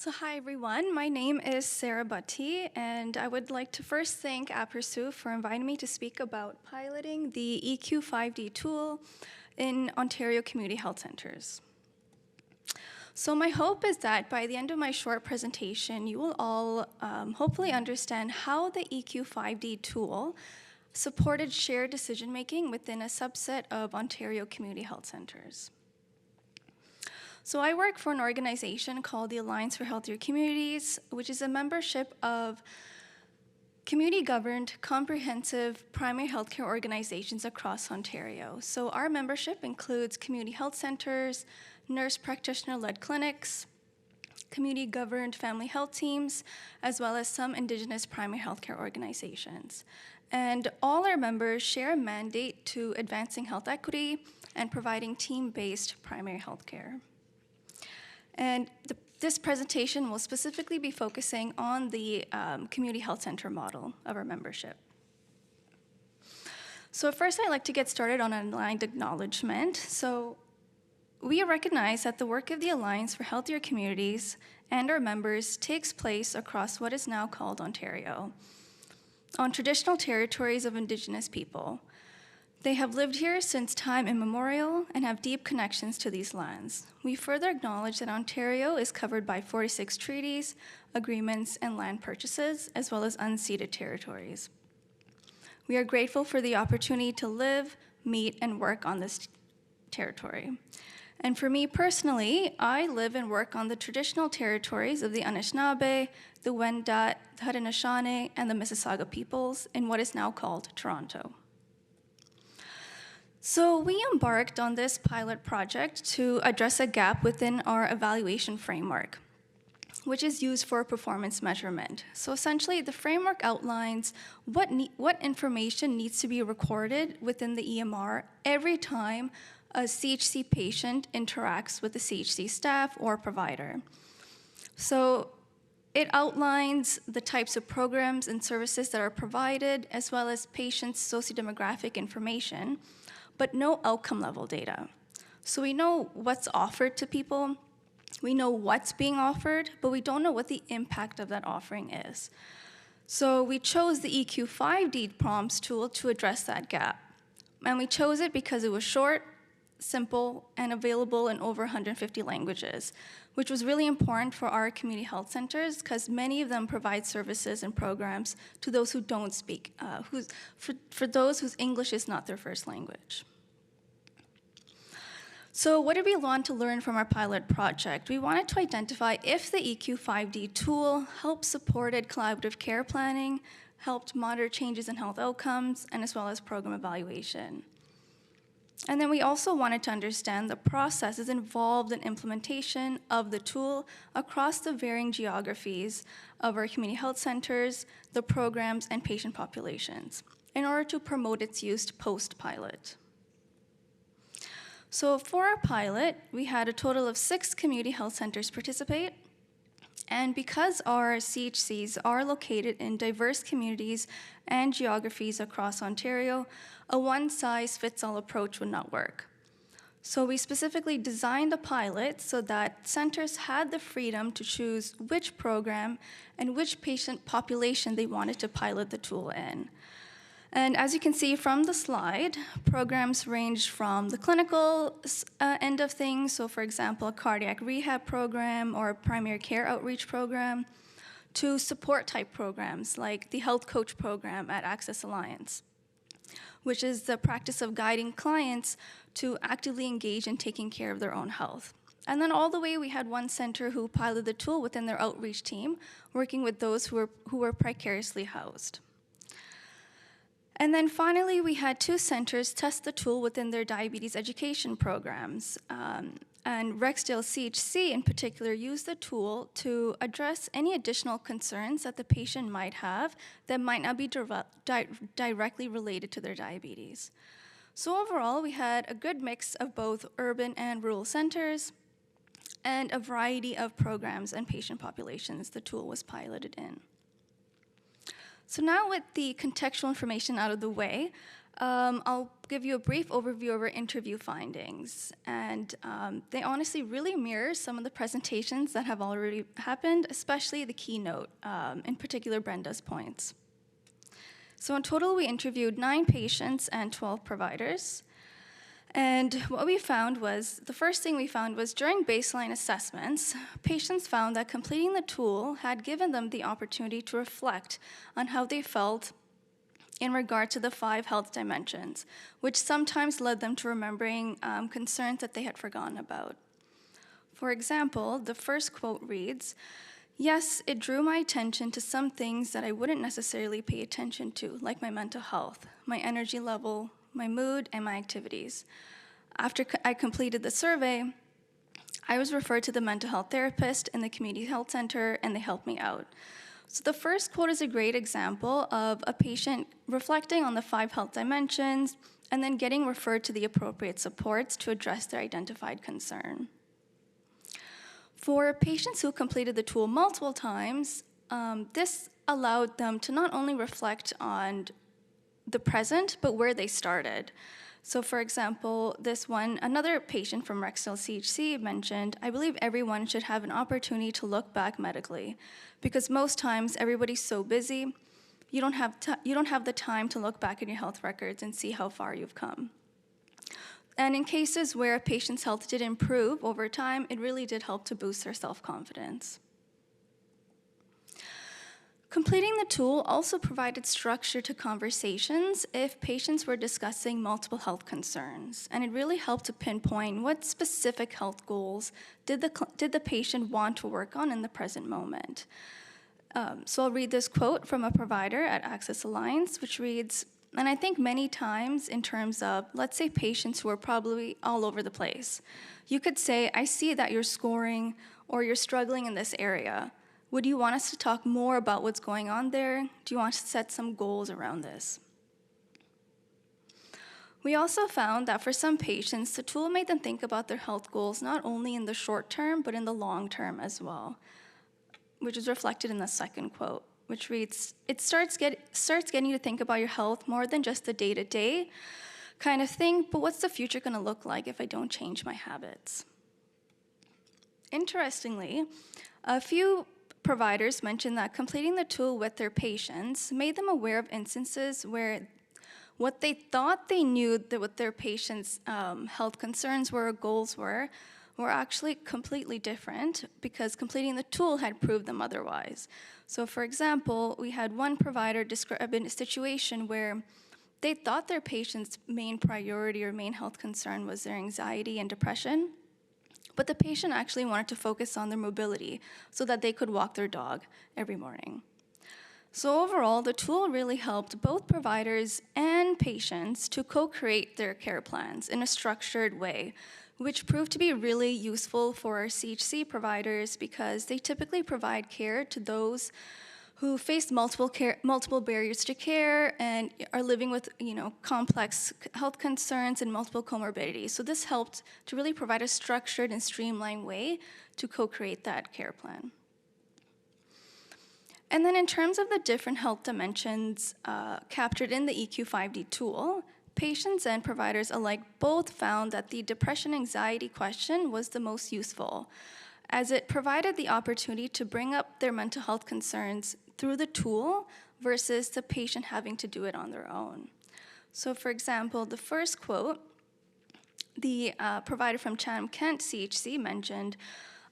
So hi everyone, my name is Sarah Butty, and I would like to first thank APRSU for inviting me to speak about piloting the EQ5D tool in Ontario Community Health Centres. So my hope is that by the end of my short presentation, you will all hopefully understand how the EQ5D tool supported shared decision-making within a subset of Ontario Community Health Centres. So I work for an organization called the Alliance for Healthier Communities, which is a membership of community-governed, comprehensive primary healthcare organizations across Ontario. So our membership includes community health centers, nurse practitioner-led clinics, community-governed family health teams, as well as some Indigenous primary healthcare organizations. And all our members share a mandate to advancing health equity and providing team-based primary healthcare. And this presentation will specifically be focusing on the community health center model of our membership. So first, I'd like to get started on an aligned acknowledgement. So we recognize that the work of the Alliance for Healthier Communities and our members takes place across what is now called Ontario, on traditional territories of Indigenous people. They have lived here since time immemorial and have deep connections to these lands. We further acknowledge that Ontario is covered by 46 treaties, agreements, and land purchases, as well as unceded territories. We are grateful for the opportunity to live, meet, and work on this territory. And for me personally, I live and work on the traditional territories of the Anishinaabe, the Wendat, the Haudenosaunee, and the Mississauga peoples in what is now called Toronto. So we embarked on this pilot project to address a gap within our evaluation framework, which is used for performance measurement. So essentially, the framework outlines what information needs to be recorded within the EMR every time a CHC patient interacts with the CHC staff or provider. So it outlines the types of programs and services that are provided, as well as patients' sociodemographic information, but no outcome level data. So we know what's offered to people, we know what's being offered, but we don't know what the impact of that offering is. So we chose the EQ5D PROMs tool to address that gap. And we chose it because it was short, simple, and available in over 150 languages, which was really important for our community health centers because many of them provide services and programs to those who don't speak, for those whose English is not their first language. So what did we want to learn from our pilot project? We wanted to identify if the EQ5D tool helped supported collaborative care planning, helped monitor changes in health outcomes, and as well as program evaluation. And then we also wanted to understand the processes involved in implementation of the tool across the varying geographies of our community health centers, the programs, and patient populations in order to promote its use post-pilot. So for our pilot, we had a total of 6 community health centers participate. And because our CHCs are located in diverse communities and geographies across Ontario, a one-size-fits-all approach would not work. So we specifically designed the pilot so that centers had the freedom to choose which program and which patient population they wanted to pilot the tool in. And as you can see from the slide, programs range from the clinical end of things, so for example, a cardiac rehab program or a primary care outreach program, to support type programs like the health coach program at Access Alliance, which is the practice of guiding clients to actively engage in taking care of their own health. And then all the way, we had one center who piloted the tool within their outreach team, working with those who were precariously housed. And then finally, we had 2 centers test the tool within their diabetes education programs. And Rexdale CHC in particular used the tool to address any additional concerns that the patient might have that might not be directly related to their diabetes. So overall, we had a good mix of both urban and rural centers and a variety of programs and patient populations the tool was piloted in. So now with the contextual information out of the way, I'll give you a brief overview of our interview findings. And they honestly really mirror some of the presentations that have already happened, especially the keynote, in particular Brenda's points. So in total, we interviewed 9 patients and 12 providers. And what we found was, the first thing we found was during baseline assessments, patients found that completing the tool had given them the opportunity to reflect on how they felt in regard to the 5 health dimensions, which sometimes led them to remembering concerns that they had forgotten about. For example, the first quote reads, "Yes, it drew my attention to some things that I wouldn't necessarily pay attention to, like my mental health, my energy level, my mood, and my activities. After I completed the survey, I was referred to the mental health therapist in the community health center, and they helped me out." So the first quote is a great example of a patient reflecting on the 5 health dimensions and then getting referred to the appropriate supports to address their identified concern. For patients who completed the tool multiple times, this allowed them to not only reflect on the present, but where they started. So for example, another patient from Rexdale CHC mentioned, "I believe everyone should have an opportunity to look back medically, because most times everybody's so busy, you don't have the time to look back at your health records and see how far you've come." And in cases where a patient's health did improve over time, it really did help to boost their self-confidence. Completing the tool also provided structure to conversations if patients were discussing multiple health concerns, and it really helped to pinpoint what specific health goals did the patient want to work on in the present moment. So I'll read this quote from a provider at Access Alliance, which reads, "And I think many times in terms of, let's say, patients who are probably all over the place. You could say, I see that you're scoring or you're struggling in this area. Would you want us to talk more about what's going on there? Do you want to set some goals around this?" We also found that for some patients, the tool made them think about their health goals not only in the short term, but in the long term as well, which is reflected in the second quote, which reads, "It starts getting you to think about your health more than just the day-to-day kind of thing, but what's the future going to look like if I don't change my habits?" Interestingly, a few providers mentioned that completing the tool with their patients made them aware of instances where what they thought they knew that what their patients' health concerns were or goals were actually completely different because completing the tool had proved them otherwise. So for example, we had one provider describe a situation where they thought their patient's main priority or main health concern was their anxiety and depression, but the patient actually wanted to focus on their mobility so that they could walk their dog every morning. So overall, the tool really helped both providers and patients to co-create their care plans in a structured way, which proved to be really useful for our CHC providers because they typically provide care to those who face multiple barriers to care and are living with complex health concerns and multiple comorbidities. So this helped to really provide a structured and streamlined way to co-create that care plan. And then in terms of the different health dimensions captured in the EQ5D tool, patients and providers alike both found that the depression anxiety question was the most useful, as it provided the opportunity to bring up their mental health concerns through the tool versus the patient having to do it on their own. So for example, the first quote, the provider from Chatham-Kent CHC mentioned,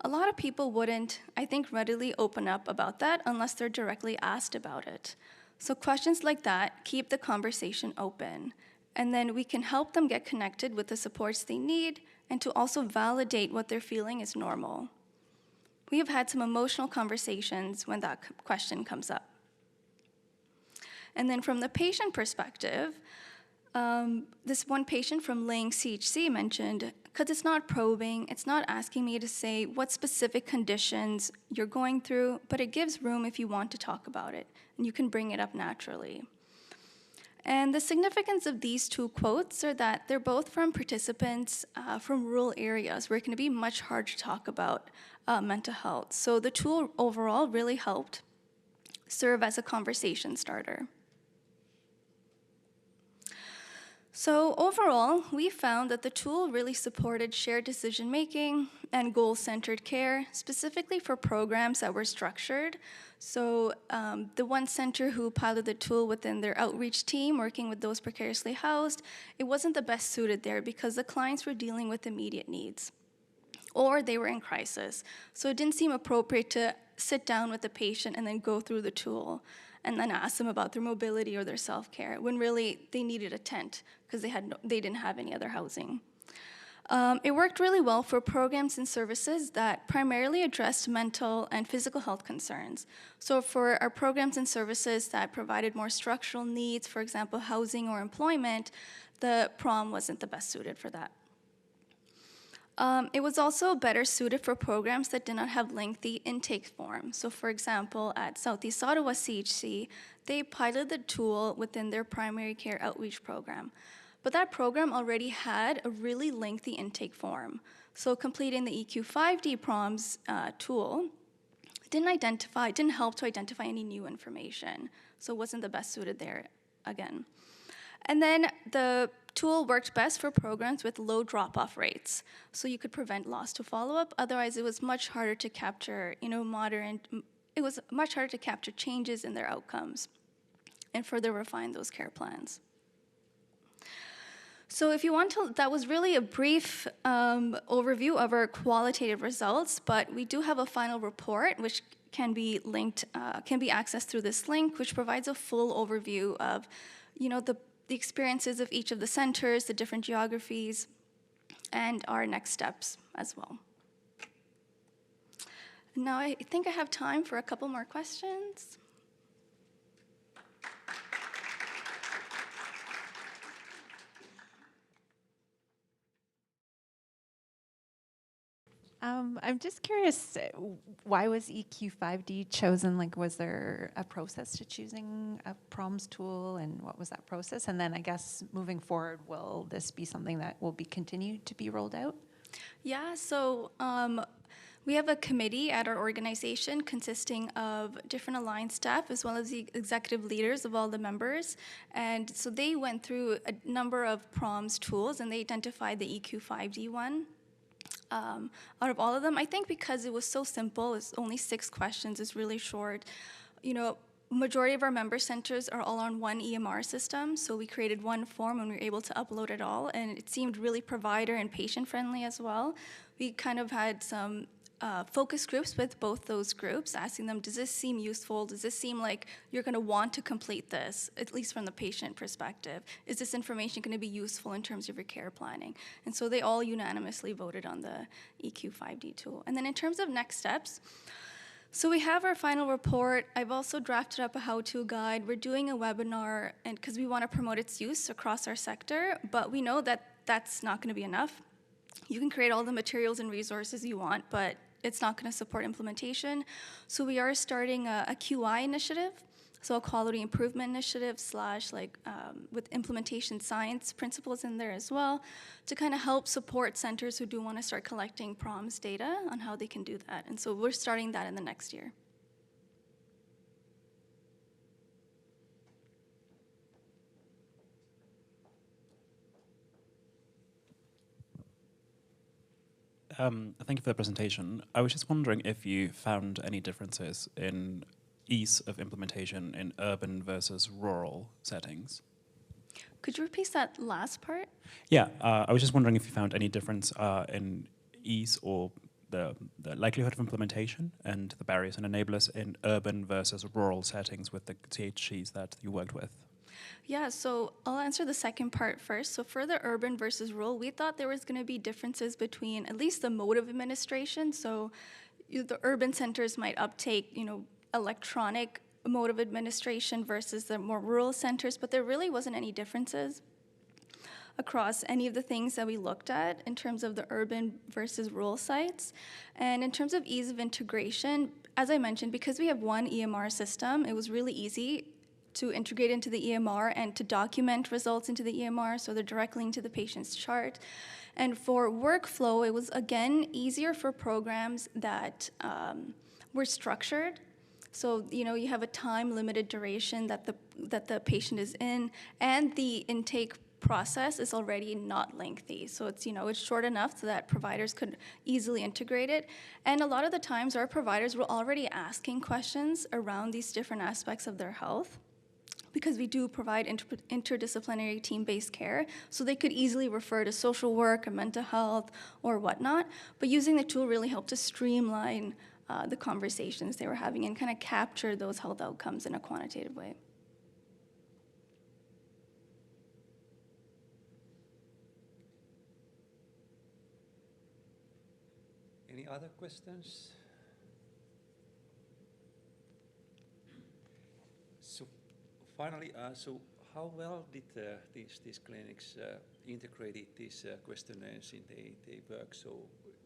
"A lot of people wouldn't, I think, readily open up about that unless they're directly asked about it. So questions like that keep the conversation open, and then we can help them get connected with the supports they need and to also validate what they're feeling is normal. We have had some emotional conversations when that question comes up." And then from the patient perspective, this one patient from Lang CHC mentioned, "Because it's not probing, it's not asking me to say what specific conditions you're going through, but it gives room if you want to talk about it, and you can bring it up naturally." And the significance of these two quotes are that they're both from participants from rural areas where it can be much harder to talk about mental health. So the tool overall really helped serve as a conversation starter. So overall, we found that the tool really supported shared decision-making and goal-centered care, specifically for programs that were structured. So the one center who piloted the tool within their outreach team, working with those precariously housed, it wasn't the best suited there because the clients were dealing with immediate needs, or they were in crisis. So it didn't seem appropriate to sit down with the patient and then go through the tool and then ask them about their mobility or their self-care, when really they needed a tent because they didn't have any other housing. It worked really well for programs and services that primarily addressed mental and physical health concerns. So for our programs and services that provided more structural needs, for example, housing or employment, the PROM wasn't the best suited for that. It was also better suited for programs that did not have lengthy intake forms. So for example, at Southeast Ottawa CHC, they piloted the tool within their primary care outreach program. But that program already had a really lengthy intake form. So completing the EQ5D PROMs tool didn't help to identify any new information. So it wasn't the best suited there again. And then the tool worked best for programs with low drop-off rates, so you could prevent loss to follow-up. Otherwise, it was much harder to capture, it was much harder to capture changes in their outcomes and further refine those care plans. So if you want to, that was really a brief overview of our qualitative results, but we do have a final report which can be linked, can be accessed through this link, which provides a full overview of, the experiences of each of the centers, the different geographies, and our next steps as well. Now I think I have time for a couple more questions. I'm just curious, why was EQ5D chosen? Like, was there a process to choosing a PROMs tool, and what was that process? And then I guess moving forward, will this be something that will be continued to be rolled out? Yeah, so we have a committee at our organization consisting of different aligned staff as well as the executive leaders of all the members. And so they went through a number of PROMs tools and they identified the EQ5D one. Out of all of them, I think because it was so simple, it's only 6 questions, it's really short. Majority of our member centers are all on one EMR system, so we created one form and we were able to upload it all, and it seemed really provider and patient friendly as well. We kind of had some focus groups with both those groups, asking them, does this seem useful? Does this seem like you're going to want to complete this, at least from the patient perspective? Is this information going to be useful in terms of your care planning? And so they all unanimously voted on the EQ5D tool. And then in terms of next steps, so we have our final report. I've also drafted up a how-to guide. We're doing a webinar, and because we want to promote its use across our sector, but we know that that's not going to be enough. You can create all the materials and resources you want, but it's not going to support implementation. So we are starting a QI initiative, so a quality improvement initiative / with implementation science principles in there as well, to kind of help support centers who do want to start collecting PROMs data on how they can do that. And so we're starting that in the next year. Thank you for the presentation. I was just wondering if you found any differences in ease of implementation in urban versus rural settings. Could you repeat that last part? Yeah, I was just wondering if you found any difference in ease or the likelihood of implementation and the barriers and enablers in urban versus rural settings with the CHCs that you worked with. Yeah, so I'll answer the second part first. So for the urban versus rural, we thought there was going to be differences between at least the mode of administration. So the urban centers might uptake, electronic mode of administration versus the more rural centers, but there really wasn't any differences across any of the things that we looked at in terms of the urban versus rural sites. And in terms of ease of integration, as I mentioned, because we have one EMR system, it was really easy to integrate into the EMR and to document results into the EMR, so they're directly into the patient's chart. And for workflow, it was, again, easier for programs that were structured. So, you have a time-limited duration that the patient is in, and the intake process is already not lengthy. So it's, it's short enough so that providers could easily integrate it. And a lot of the times our providers were already asking questions around these different aspects of their health, because we do provide interdisciplinary team-based care, so they could easily refer to social work or mental health or whatnot. But using the tool really helped to streamline the conversations they were having and kind of capture those health outcomes in a quantitative way. Any other questions? So finally, so how well did these clinics integrated these questionnaires in their work? So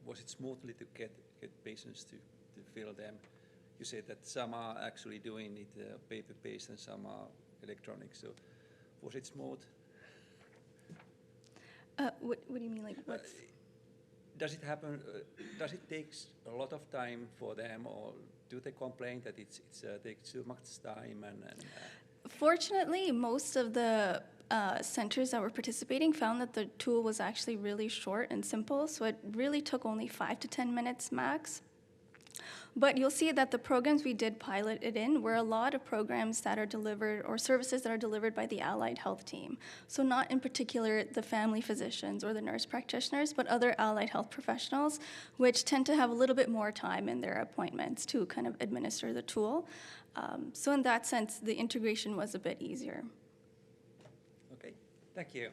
was it smoothly to get patients to fill them? You said that some are actually doing it paper-based and some are electronic. So was it smooth? What do you mean, like what's... Does it happen? Does it take a lot of time for them, or do they complain that it takes too much time? Fortunately, most of the centers that were participating found that the tool was actually really short and simple, so it really took only 5 to 10 minutes max. But you'll see that the programs we did pilot it in were a lot of programs that are delivered, or services that are delivered by the allied health team. So not in particular the family physicians or the nurse practitioners, but other allied health professionals, which tend to have a little bit more time in their appointments to kind of administer the tool. So in that sense, the integration was a bit easier. Okay, thank you.